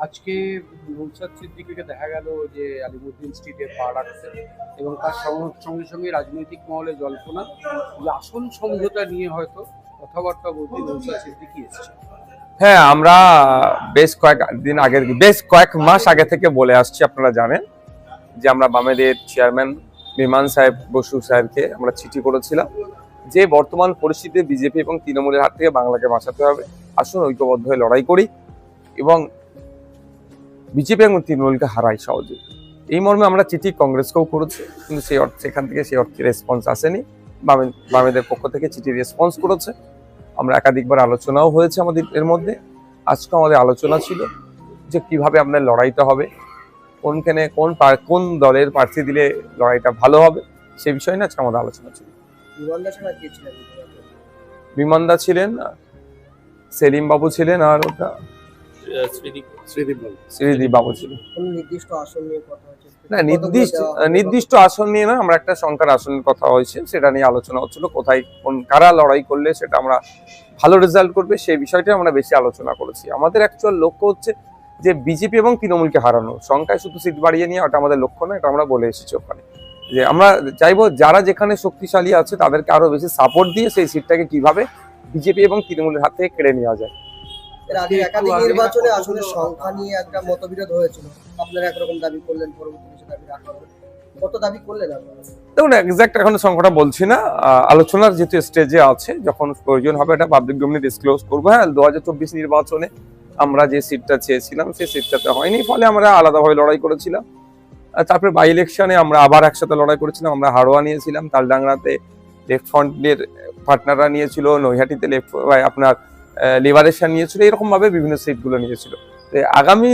আজকে নৌসাদ সিদ্দিকীকে দেখা গেল যে আলিমুদ্দিন স্ট্রিটে পা রাখছে এবং তার সঙ্গে সঙ্গে রাজনৈতিক মহলে জল্পনা যে আসন সমঝোতা নিয়ে হয়তো কথাবার্তা বলতে নৌসাদ সিদ্দিকী এসেছে। হ্যাঁ, আমরা বেশ কয়েক মাস আগে থেকে বলে আসছি। আপনারা জানেন যে আমরা বামেদের চেয়ারম্যান বিমান সাহেব বসু সাহেবকে আমরা চিঠি করেছিলাম যে বর্তমান পরিস্থিতিতে বিজেপি এবং তৃণমূলের হাত থেকে বাংলাকে বাঁচাতে হবে, আসুন ঐক্যবদ্ধ হয়ে লড়াই করি এবং বিজেপি এবং তৃণমূলকে হারাই সহজে। এই মর্মে আমরা চিঠি কংগ্রেসকেও করেছি, কিন্তু সেখান থেকে সেই অর্থে রেসপন্স আসেনি। বামেদের পক্ষ থেকে চিঠি রেসপন্স করেছে। আমরা একাধিকবার আলোচনাও হয়েছে আমাদের এর মধ্যে। আজকে আমাদের আলোচনা ছিল যে কিভাবে আপনার লড়াইটা হবে, কোন দলের প্রার্থী দিলে লড়াইটা ভালো হবে, সে বিষয় নিয়ে আজকে আমাদের আলোচনা ছিল। বিমানদা ছিলেন, সেলিম বাবু ছিলেন, আর ওটা শ্রীদীপ বাবু ছিলেন। না, নির্দিষ্ট আসন নিয়ে না, আমরা একটা সংখ্যার আসনের কথা হয়েছে, সেটা নিয়ে আলোচনা হচ্ছিল। কোথায় কারা লড়াই করলে সেটা আমরা ভালো রেজাল্ট করবে, সেই বিষয়টা আমরা বেশি আলোচনা করেছি। আমাদের অ্যাকচুয়াল লক্ষ্য হচ্ছে যে বিজেপি এবং তৃণমূলকে হারানো। সংখ্যায় শুধু সিট বাড়িয়ে নিয়ে ওটা আমাদের লক্ষ্য না, এটা আমরা বলে এসেছি ওখানে যে আমরা চাইবো যারা যেখানে শক্তিশালী আছে তাদেরকে আরো বেশি সাপোর্ট দিয়ে সেই সিটটাকে কিভাবে বিজেপি এবং তৃণমূলের হাত থেকে কেড়ে নেওয়া যায়। একাধিক নির্বাচনে আসলে সংখ্যা নিয়ে একটা মতবিরোধ হয়েছিল, আপনারা একরকম দাবি করলেন, পরবর্তীতে সে দাবি রাখা হলো। কত দাবি করলেন আপনারা? দেখুন, এক্সাক্ট এখন সংখ্যাটা বলছি না, আলোচনার যেহেতু স্টেজে আছে, যখন প্রয়োজন হবে এটা পাবলিক ডোমেইনে ডিসক্লোজ করবো। হ্যাঁ, 2024 নির্বাচনে আমরা যে সিটটা চেয়েছিলাম সেই সিটটাতে হয়নি, ফলে আমরা আলাদাভাবে লড়াই করেছিলাম। তারপরে বাই ইলেকশনে আমরা আবার একসাথে লড়াই করেছিলাম। আমরা হাড়োয়া নিয়েছিলাম, তালডাংরাতে লেফট ফ্রন্টের পার্টনাররা নিয়েছিল, নৈহাটিতে আপনার লিবারেশন নিয়েছিল, এরকম ভাবে বিভিন্ন সিটগুলো নিয়েছিল। আগামী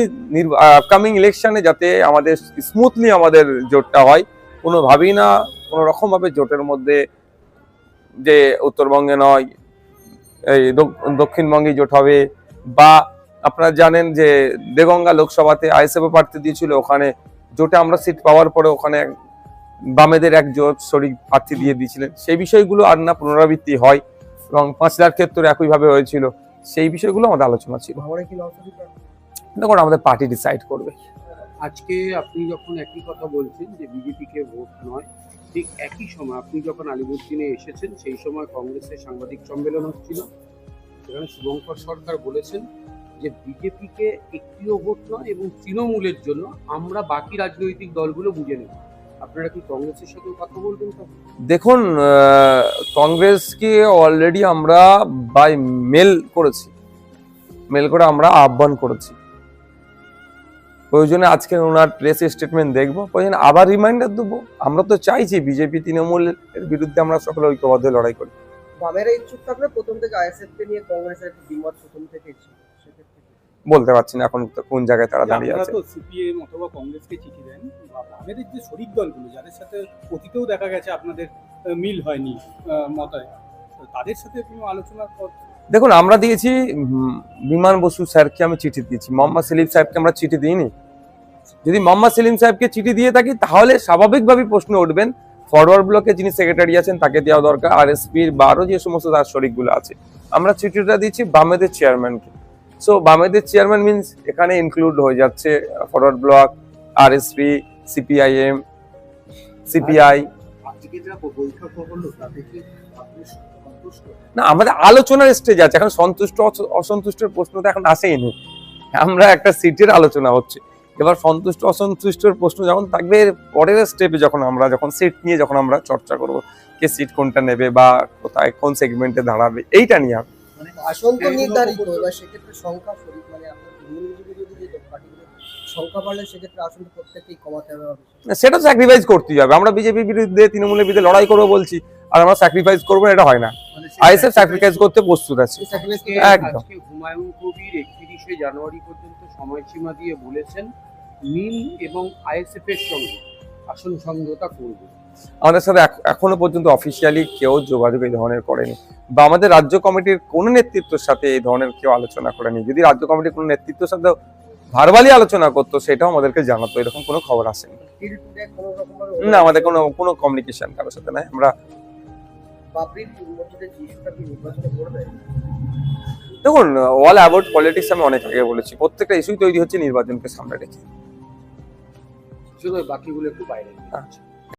আপকামিং ইলেকশনে যাতে আমাদের স্মুথলি আমাদের জোটটা হয়, কোনোভাবেই না কোনো রকম ভাবে জোটের মধ্যে যে উত্তরবঙ্গে নয় এই দক্ষিণবঙ্গে জোট হবে, বা আপনারা জানেন যে দেগঙ্গা লোকসভাতে আইএসএফ প্রার্থী দিয়েছিল, ওখানে জোটে আমরা সিট পাওয়ার পরে ওখানে বামেদের এক জোট শরিক প্রার্থী দিয়ে দিয়েছিলেন। সেই বিষয়গুলো আর না পুনরাবৃত্তি হয়, এবং 5 লাখ ক্ষেত্রে একইভাবে হয়েছিল। সেই বিষয়গুলো আমাদের আলোচনা ছিল। দেখুন, আমাদের পার্টি ডিসাইড করবে। আজকে আপনি যখন একই কথা বলছেন যে বিজেপিকে ভোট নয়, ঠিক একই সময় আপনি যখন আলিমুদ্দিনে এসেছেন সেই সময় কংগ্রেসের সাংবাদিক সম্মেলন হচ্ছিল, সেখানে শুভঙ্কর সরকার বলেছেন যে বিজেপিকে একটিও ভোট নয় এবং তৃণমূলের জন্য আমরা বাকি রাজনৈতিক দলগুলো বুঝে নেব। আপনারা কি কংগ্রেসের সাথে কথা বলবেন? দেখুন, কংগ্রেসকে অলরেডি আমরা বাই মেল করে আমরা আহ্বান করেছি। প্রয়োজনে আজকে ওনার প্রেস স্টেটমেন্ট দেখবো, প্রয়োজনে আবার রিমাইন্ডার দেবো। আমরা তো চাইছি বিজেপি তৃণমূলের বিরুদ্ধে আমরা সকলে ঐক্যবদ্ধ লড়াই করি। বামেরা ইচ্ছুক থাকলে প্রথম থেকে আইএসএফ কে নিয়ে কংগ্রেসের একটা দ্বিমত প্রথম থেকে ছিল, বলতে পারছি না এখন কোন জায়গায় তারা দাঁড়িয়ে আছে। আপনারা তো সিপিএম অথবা কংগ্রেসকে চিঠি দেন, আমাদের যে শরিক দলগুলো যাদের সাথে অতীতেও দেখা গেছে আপনাদের মিল হয়নি মতে, তাদের সাথে কোনো আলোচনার পর? দেখুন, আমরা দিয়েছি বিমান বসু স্যারকে আমি চিঠি দিয়েছি, মোহাম্মদ সেলিম সাহেবকে আমরা চিঠি দিইনি। যদি মোহাম্মদ সেলিম সাহেবকে চিঠি দিয়ে থাকি তাহলে স্বাভাবিকভাবেই প্রশ্ন উঠবেন ফরওয়ার্ড ব্লকে যিনি সেক্রেটারি আছেন তাকে দেওয়া দরকার, আরএসপির বা আরো যে সমস্ত তার শরিকগুলো আছে। আমরা চিঠিটা দিচ্ছি বামেদের চেয়ারম্যানকে। সো বামেদের চেয়ারম্যান মিনস এখানে ইনক্লুড হয়ে যাচ্ছে forward block, RSP, CPIM, CPI. না, আমাদের আলোচনার স্টেজ আছে, এখন সন্তুষ্ট অসন্তুষ্টের প্রশ্ন তো এখন আসেইনি। আমরা একটা সিটের আলোচনা হচ্ছে, এবার সন্তুষ্ট অসন্তুষ্টের প্রশ্ন যখন থাকবে পরের স্টেপে, যখন সিট নিয়ে যখন আমরা চর্চা করবো, কে সিট কোনটা নেবে বা কোথায় কোন সেগমেন্টে দাঁড়াবে, এইটা নিয়ে মানে আসন তো নির্ধারিত, এবার সেক্ষেত্রে সংখ্যা শরিক মানে আপনার যদি পার্টিগুলো সংখ্যা বাড়লে সেক্ষেত্রে আসন তো প্রত্যেককেই কমাতে হবে, সেটা স্যাক্রিফাইস করতেই হবে। আমরা বিজেপির বিরুদ্ধে তৃণমূলের বিরুদ্ধে লড়াই করবো বলছি, আর আমরা স্যাক্রিফাইস করবো, এটা হয় না। আইএসএফ স্যাক্রিফাইস করতে প্রস্তুত আছে। একদম। হুমায়ুন কবির 31শে জানুয়ারি পর্যন্ত সময়সীমা দিয়ে বলেছেন মিল এবং আইএসএফ এর সঙ্গে আসন সমঝোতা করবে। আমাদের সাথে এখনো পর্যন্ত অফিসিয়ালি কেউ যোগাযোগ এই ধরনের করেনি, বা আমাদের রাজ্য কমিটির কোনো নেতৃত্বের সাথে এই ধরনের কেউ আলোচনা করেনি। যদি রাজ্য কমিটির কোনো নেতৃত্বের সাথে ভার্বালি আলোচনা করতো সেটাও আমাদেরকে জানাতো, এরকম কোনো খবর আসেনি। না, আমাদের কোনো কমিউনিকেশন কারোর সাথে নাই। আমরা দেখুন, অল অ্যাবাউট পলিটিক্স আমি অনেক আগে বলেছি, প্রত্যেকটা ইস্যুই তৈরি হচ্ছে নির্বাচনকে সামনে রেখে। শুধু বাকিগুলো একটু বাইরে। আচ্ছা।